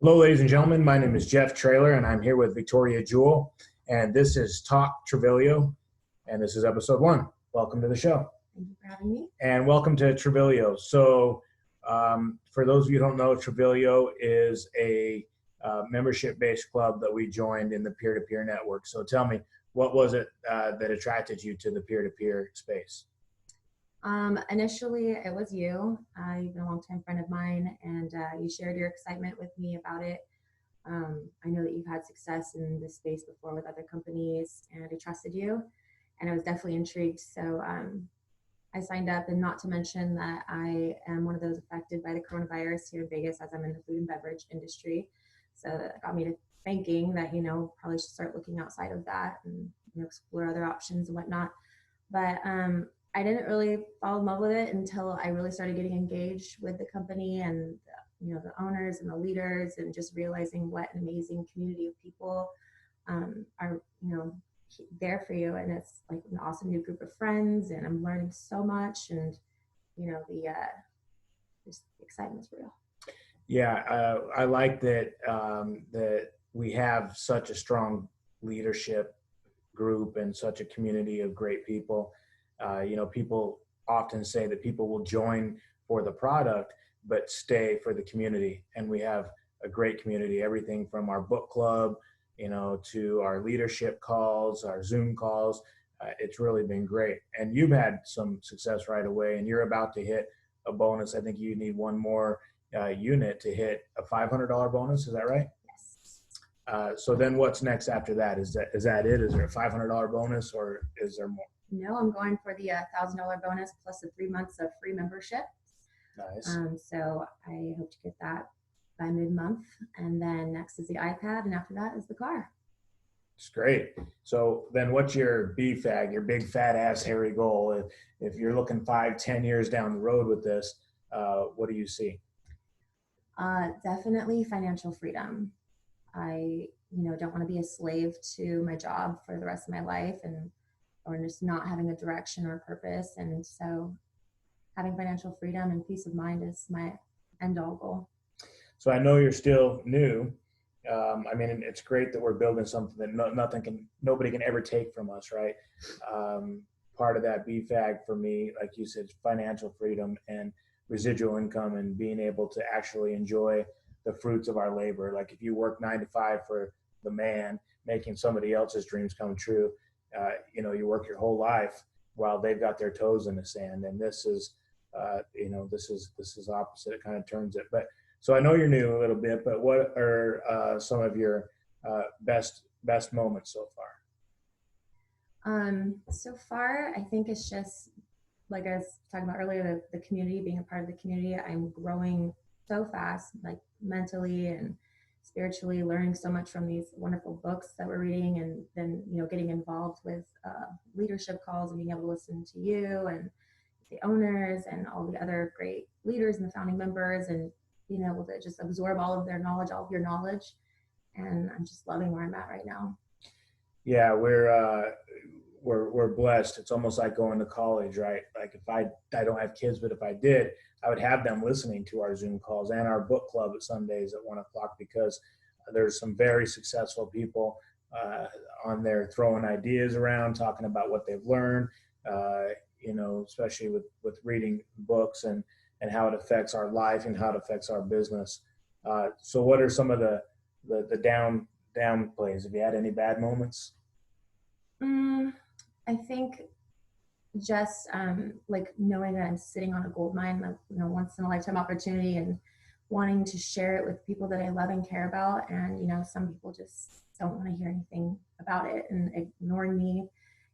Hello, ladies and gentlemen. My name is Jeff Traylor, and I'm here with Victoria Jewell. And this is Talk Travillio, and this is episode 1. Welcome to the show. Thank you for having me. And welcome to Travillio. For those of you who don't know, Travillio is a membership-based club that we joined in the peer-to-peer network. So tell me, what was it that attracted you to the peer-to-peer space? Initially, it was you. You've been a longtime friend of mine, and you shared your excitement with me about it. I know that you've had success in this space before with other companies, and I trusted you, and I was definitely intrigued. So I signed up, and not to mention that I am one of those affected by the coronavirus here in Vegas, as I'm in the food and beverage industry. So that got me to thinking that, probably should start looking outside of that and, explore other options and whatnot. But I didn't really fall in love with it until I really started getting engaged with the company and the owners and the leaders, and just realizing what an amazing community of people are there for you. And it's like an awesome new group of friends, and I'm learning so much, and the just the excitement's real. Yeah, I like that that we have such a strong leadership group and such a community of great people. People often say that people will join for the product, but stay for the community. And we have a great community, everything from our book club, to our leadership calls, our Zoom calls. It's really been great. And you've had some success right away, and you're about to hit a bonus. I think you need one more unit to hit a $500 bonus. Is that right? Yes. So then what's next after that? Is that it? Is there a $500 bonus, or is there more? No, I'm going for the $1,000 bonus plus the 3 months of free membership. Nice. So I hope to get that by mid-month, and then next is the iPad, and after that is the car. It's great. So then what's your BFAG, your big fat ass hairy goal? If you're looking 5-10 years down the road with this, what do you see? Definitely financial freedom. I don't want to be a slave to my job for the rest of my life, or just not having a direction or purpose. And so having financial freedom and peace of mind is my end all goal. So I know you're still new. It's great that we're building something that nobody can ever take from us, right? Part of that BFAG for me, like you said, financial freedom and residual income, and being able to actually enjoy the fruits of our labor. Like if you work 9 to 5 for the man, making somebody else's dreams come true, you work your whole life while they've got their toes in the sand. And this is opposite. It kind of turns it. But so I know you're new a little bit, but what are some of your best moments so far? So far, I think it's just like I was talking about earlier, the community, being a part of the community. I'm growing so fast, like mentally and spiritually, learning so much from these wonderful books that we're reading, and then getting involved with leadership calls and being able to listen to you and the owners and all the other great leaders and the founding members, and being able to just absorb all of their knowledge, all of your knowledge. And I'm just loving where I'm at right now. Yeah, we're blessed. It's almost like going to college, right? Like if I don't have kids, but if I did, I would have them listening to our Zoom calls and our book club at Sundays at 1:00, because there's some very successful people on there throwing ideas around, talking about what they've learned, especially with reading books and how it affects our life and how it affects our business. So what are some of the down plays? Have you had any bad moments? I think just like knowing that I'm sitting on a gold mine, like, once in a lifetime opportunity, and wanting to share it with people that I love and care about. And, some people just don't want to hear anything about it and ignoring me,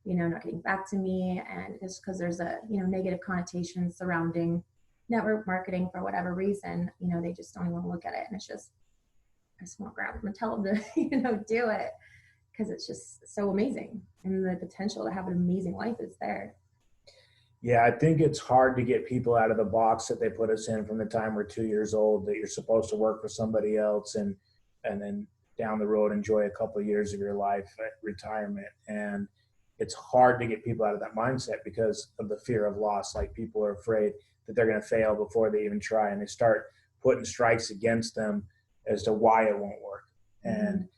not getting back to me. And just because there's a, negative connotation surrounding network marketing for whatever reason, they just don't even want to look at it. And it's just, I just want to grab them and tell them to, do it, because it's just so amazing. And the potential to have an amazing life is there. Yeah, I think it's hard to get people out of the box that they put us in from the time we're 2 years old, that you're supposed to work for somebody else and then down the road enjoy a couple of years of your life at retirement. And it's hard to get people out of that mindset because of the fear of loss. Like people are afraid that they're going to fail before they even try, and they start putting strikes against them as to why it won't work. And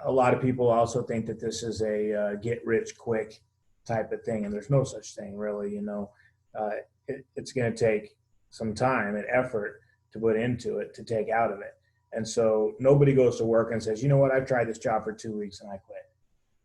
a lot of people also think that this is a get rich quick type of thing, and there's no such thing really. It's going to take some time and effort to put into it to take out of it. And so nobody goes to work and says, you know what, I've tried this job for 2 weeks and I quit,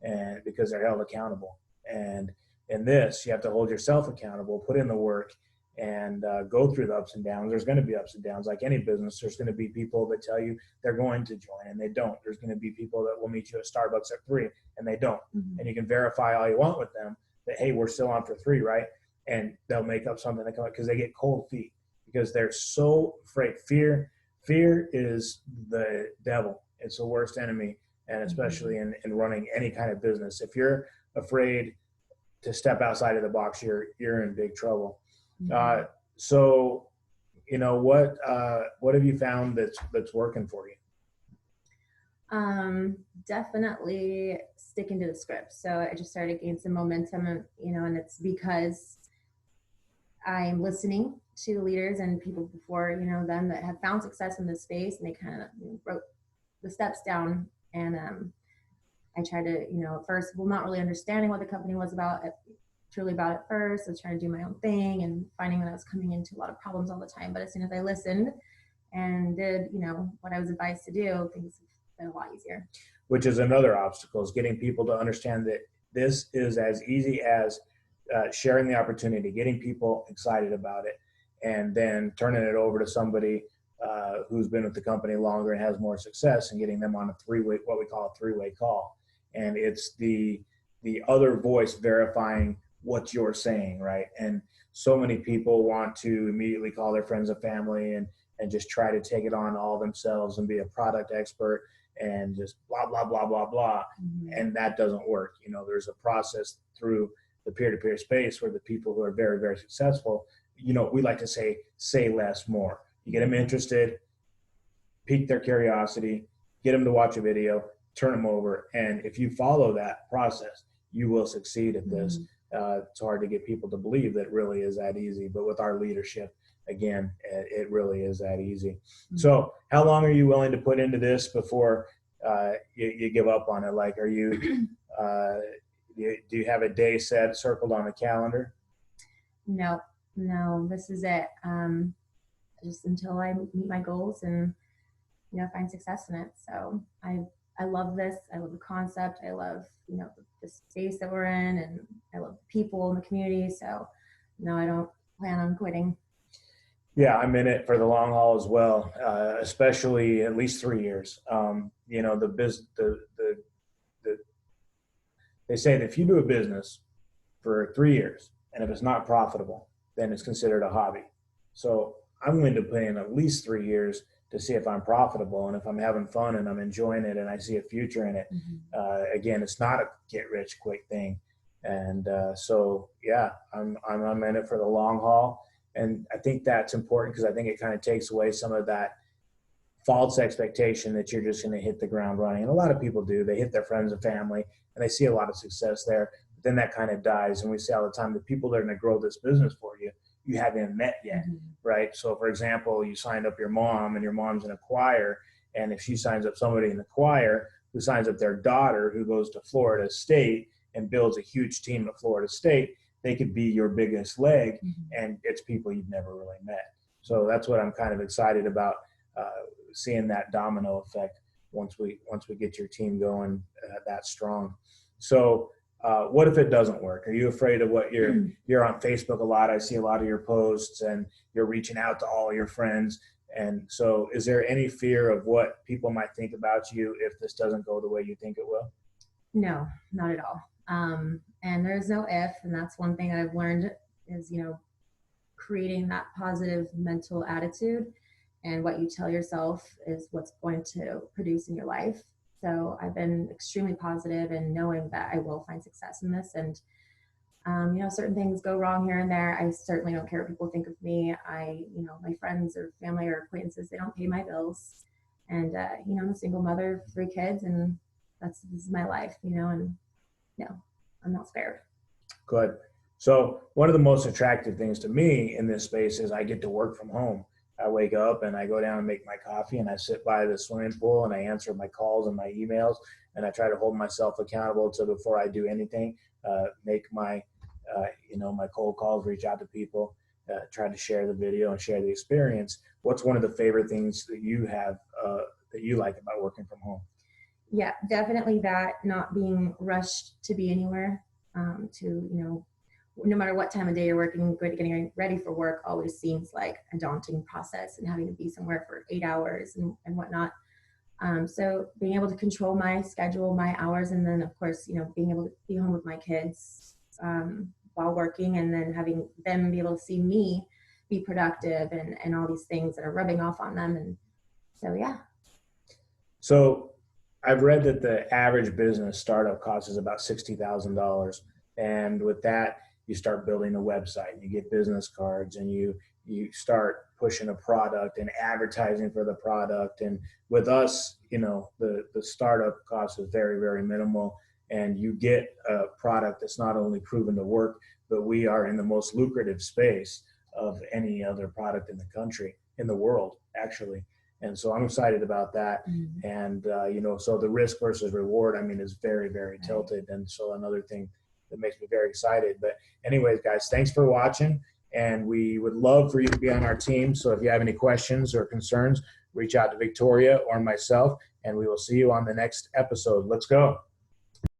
and because they're held accountable. And in this, you have to hold yourself accountable, put in the work, and go through the ups and downs. There's going to be ups and downs. Like any business, there's going to be people that tell you they're going to join and they don't. There's going to be people that will meet you at Starbucks at 3 and they don't. And you can verify all you want with them that, hey, we're still on for 3, right? And they'll make up something that come because they get cold feet because they're so afraid. Fear is the devil. It's the worst enemy, and especially in running any kind of business. If you're afraid to step outside of the box, you're in big trouble. So, what have you found that's working for you? Definitely sticking to the script. So I just started gaining some momentum, and it's because I'm listening to leaders and people before, them that have found success in this space, and they kind of wrote the steps down. And I tried to, at first, not really understanding what the company was truly about at first. I was trying to do my own thing and finding that I was coming into a lot of problems all the time. But as soon as I listened and did, what I was advised to do, things have been a lot easier. Which is another obstacle, is getting people to understand that this is as easy as sharing the opportunity, getting people excited about it, and then turning it over to somebody who's been with the company longer and has more success, and getting them on a what we call a three-way call. And it's the other voice verifying what you're saying, right? And so many people want to immediately call their friends and family and just try to take it on all themselves and be a product expert and just blah, blah, blah, blah, blah. And that doesn't work. There's a process through the peer-to-peer space where the people who are very, very successful, we like to say less, more. You get them interested, pique their curiosity, get them to watch a video, turn them over. And if you follow that process, you will succeed at this. It's hard to get people to believe that it really is that easy, but with our leadership, again, it really is that easy. So how long are you willing to put into this before you give up on it? Like, are you, do you have a day circled on the calendar? No, this is it. Just until I meet my goals and, find success in it. So I love this. I love the concept. I love, the space that we're in, and I love the people in the community. So no, I don't plan on quitting. Yeah, I'm in it for the long haul as well, especially at least 3 years. They say that if you do a business for 3 years and if it's not profitable, then it's considered a hobby. So I'm going to put in at least 3 years to see if I'm profitable, and if I'm having fun and I'm enjoying it and I see a future in it. Again, it's not a get rich quick thing. And so, yeah, I'm in it for the long haul. And I think that's important because I think it kind of takes away some of that false expectation that you're just going to hit the ground running. And a lot of people do. They hit their friends and family and they see a lot of success there. But then that kind of dies. And we see all the time the people that are going to grow this business for you, you haven't met yet, right? So, for example, you signed up your mom and your mom's in a choir. And if she signs up somebody in the choir who signs up their daughter who goes to Florida State and builds a huge team at Florida State, they could be your biggest leg, and it's people you've never really met. So that's what I'm kind of excited about, seeing that domino effect once we get your team going that strong. So what if it doesn't work? Are you afraid of what you're on Facebook a lot? I see a lot of your posts and you're reaching out to all your friends. And so is there any fear of what people might think about you if this doesn't go the way you think it will? No, not at all. And there's no if, and that's one thing I've learned is, creating that positive mental attitude, and what you tell yourself is what's going to produce in your life. So I've been extremely positive and knowing that I will find success in this. And, certain things go wrong here and there. I certainly don't care what people think of me. My friends or family or acquaintances, they don't pay my bills. And, I'm a single mother of 3 kids, and this is my life, and no, I'm not scared. Good. So one of the most attractive things to me in this space is I get to work from home. I wake up and I go down and make my coffee and I sit by the swimming pool and I answer my calls and my emails, and I try to hold myself accountable to before I do anything, make my, my cold calls, reach out to people, try to share the video and share the experience. What's one of the favorite things that you have that you like about working from home? Yeah, definitely that, not being rushed to be anywhere, no matter what time of day you're working, getting ready for work always seems like a daunting process, and having to be somewhere for 8 hours and whatnot. So being able to control my schedule, my hours, and then of course, being able to be home with my kids while working, and then having them be able to see me be productive and all these things that are rubbing off on them. And so, yeah. So I've read that the average business startup cost is about $60,000. And with that, you start building a website and you get business cards and you start pushing a product and advertising for the product. And with us, the startup cost is very, very minimal. And you get a product that's not only proven to work, but we are in the most lucrative space of any other product in the country, in the world, actually. And so I'm excited about that. Mm-hmm. And, so the risk versus reward, is very, very tilted. And so another thing that makes me very excited. But anyways, guys, thanks for watching. And we would love for you to be on our team. So if you have any questions or concerns, reach out to Victoria or myself, and we will see you on the next episode. Let's go.